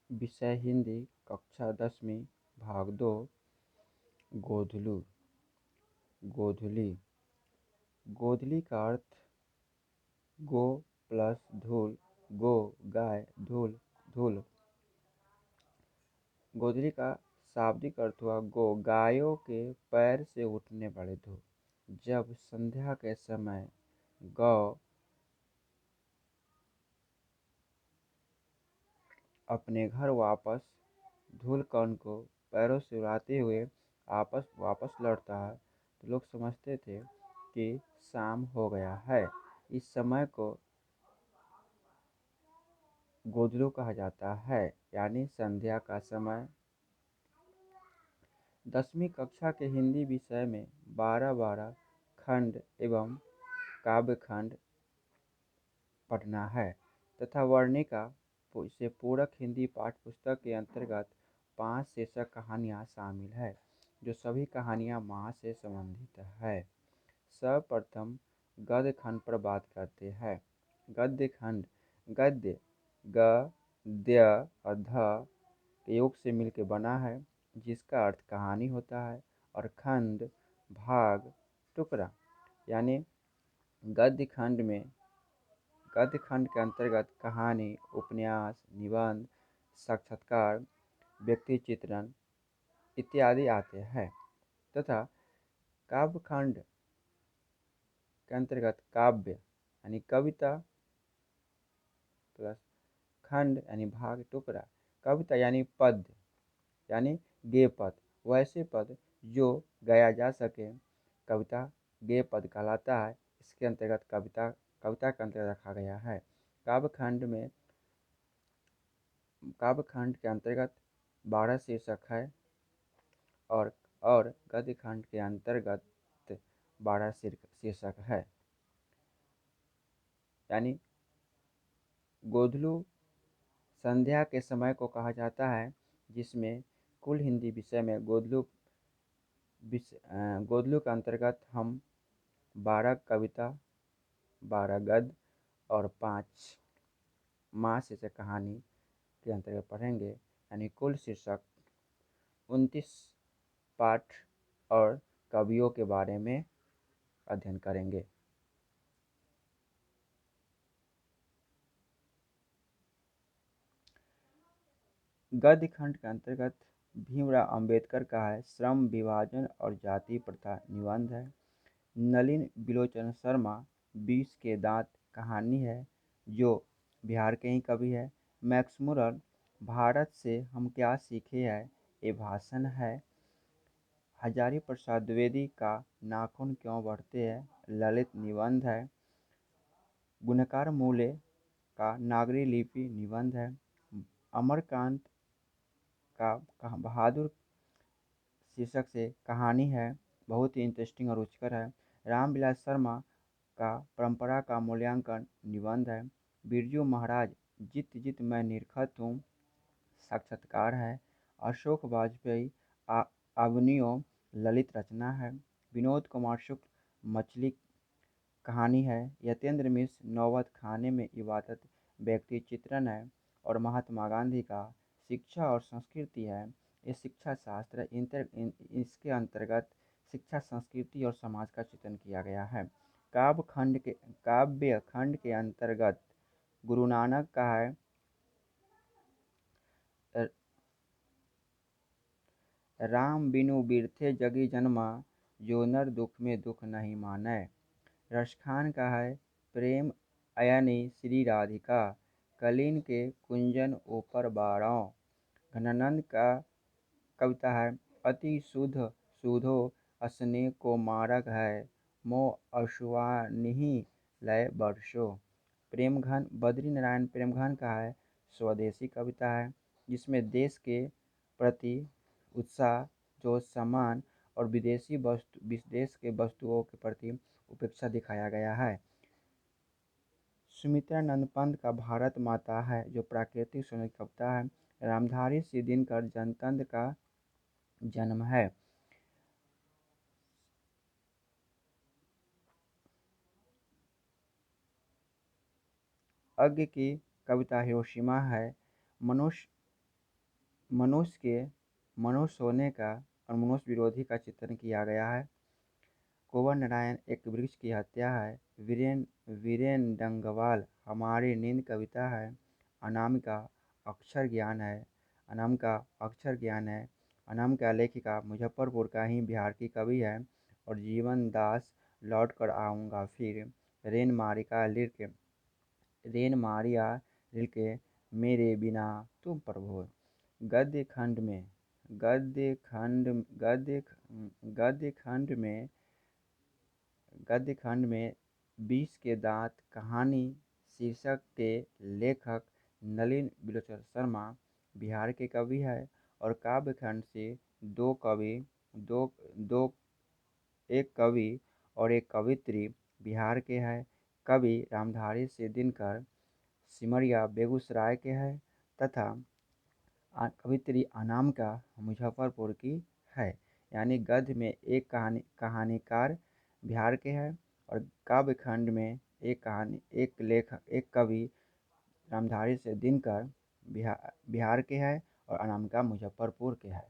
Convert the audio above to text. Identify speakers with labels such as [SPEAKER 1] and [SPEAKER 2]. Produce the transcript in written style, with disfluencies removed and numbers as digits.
[SPEAKER 1] विषय हिंदी, कक्षा 10वीं, भाग 2। गोधलू। गोधुली। गोधली का अर्थ गो प्लस धूल, गो गाय, धूल धूल। गोधली का शाब्दिक अर्थ हुआ गो, गायों के पैर से उठने वाले धूल। जब संध्या के समय गौ अपने घर वापस धूल कण को पैरों से उड़ाते हुए वापस लौटता है तो लोग समझते थे कि शाम हो गया है। इस समय को गोधलू कहा जाता है, यानी संध्या का समय। 10वीं कक्षा के हिंदी विषय में 12 खंड एवं काव्य खंड पढ़ना है तथा वर्णिका से पूरक हिंदी पाठ्य पुस्तक के अंतर्गत 5 शीर्षक कहानियाँ शामिल है, जो सभी कहानियाँ माँ से संबंधित है। सर्वप्रथम गद्य खंड पर बात करते हैं। गद्य खंड। गद्य ग, द्य और ध के योग से मिलकर बना है, जिसका अर्थ कहानी होता है, और खंड भाग टुकड़ा, यानी गद्य खंड के अंतर्गत कहानी, उपन्यास, निबंध, साक्षात्कार, व्यक्ति चित्रण इत्यादि आते हैं तथा काव्य खंड के अंतर्गत काव्य यानी कविता प्लस खंड यानी भाग टुकड़ा। कविता यानी पद्य यानी गेय पद, वैसे पद जो गाया जा सके, कविता गेय पद कहलाता है। इसके अंतर्गत कविता के अंतर्गत रखा गया है। काव्य खंड के अंतर्गत 12 शीर्षक है और गद्य खंड के अंतर्गत 12 शीर्षक है। यानी गोधलू संध्या के समय को कहा जाता है, जिसमें कुल हिंदी विषय में गोधलू के अंतर्गत हम 12 कविता, 12 गद्य और 5 माँ शीर्षक कहानी के अंतर्गत पढ़ेंगे। यानी कुल शीर्षक 29 पाठ और कवियों के बारे में अध्ययन करेंगे। गद्य खंड के अंतर्गत भीमराव अंबेडकर का है श्रम विभाजन और जाति प्रथा निबंध है। नलिन बिलोचन शर्मा 20 के दांत कहानी है, जो बिहार के ही कवि है। मैक्स मुरर भारत से हम क्या सीखे है, ये भाषण है। हजारी प्रसाद द्विवेदी का नाखून क्यों बढ़ते हैं, ललित निबंध है। गुणकार मूले का नागरी लिपि निबंध है। अमरकांत का बहादुर शीर्षक से कहानी है, बहुत ही इंटरेस्टिंग और रुचिकर है। रामविलास शर्मा का परंपरा का मूल्यांकन निबंध है। बिरजू महाराज जित जित मैं निरखत हूँ साक्षात्कार है। अशोक वाजपेयी अवनियों ललित रचना है। विनोद कुमार शुक्ल मछली कहानी है। यतेंद्र मिश्र नौबत खाने में इबादत व्यक्ति चित्रण है। और महात्मा गांधी का शिक्षा और संस्कृति है। ये शिक्षा शास्त्र इसके अंतर्गत शिक्षा, संस्कृति और समाज का चित्रण किया गया है। काव्य खंड के अंतर्गत गुरु नानक का है राम बिनु बिरथे जगी जन्मा, जो नर दुख में दुख नहीं मानै। रसखान का है प्रेम अयनि श्री राधिका, कलीन के कुंजन ऊपर बारों। घनानंद का कविता है अति शुद्ध सुधो स्नेह को मारग है, मोह अशुवानिहि लय बरसो। प्रेमघन बद्री नारायण प्रेमघन का है स्वदेशी कविता है, जिसमें देश के प्रति उत्साह, जो सम्मान और विदेश के वस्तुओं के प्रति उपेक्षा दिखाया गया है। सुमित्रा नंद पंत का भारत माता है, जो प्राकृतिक सौंदर्य कविता है। रामधारी सिंह दिनकर जनतंत्र का जन्म है। अज्ञ की कविता हिरोशिमा है। मनुष्य मनुष्य होने का और मनुष्य विरोधी का चित्रण किया गया है। कुंवर नारायण एक वृक्ष की हत्या है। वीरेन डंगवाल हमारी नींद कविता है। अनामिका अक्षर ज्ञान है। अनामिका लेखिका मुजफ्फरपुर का ही बिहार की कवि है। और जीवन दास लौट कर आऊँगा फिर। रेन मारिका लिख रेन मारिया लिखे मेरे बिना तुम प्रभु। गद्य खंड में गद्य खंड गद्य गद्य खंड में गद्य खंड में बीस के दांत कहानी शीर्षक के लेखक नलिन बिलोचन शर्मा बिहार के कवि है। और काव्य खंड से दो कवि दो दो एक कवि और एक कवित्री बिहार के हैं। कवि रामधारी सिंह दिनकर सिमरिया बेगूसराय के हैं तथा कवित्री अनामिका मुजफ्फरपुर की है। यानी गद्य में एक कहानीकार बिहार के हैं और काव्य खंड में एक कवि रामधारी सिंह दिनकर बिहार के हैं और अनामिका मुजफ्फरपुर के हैं।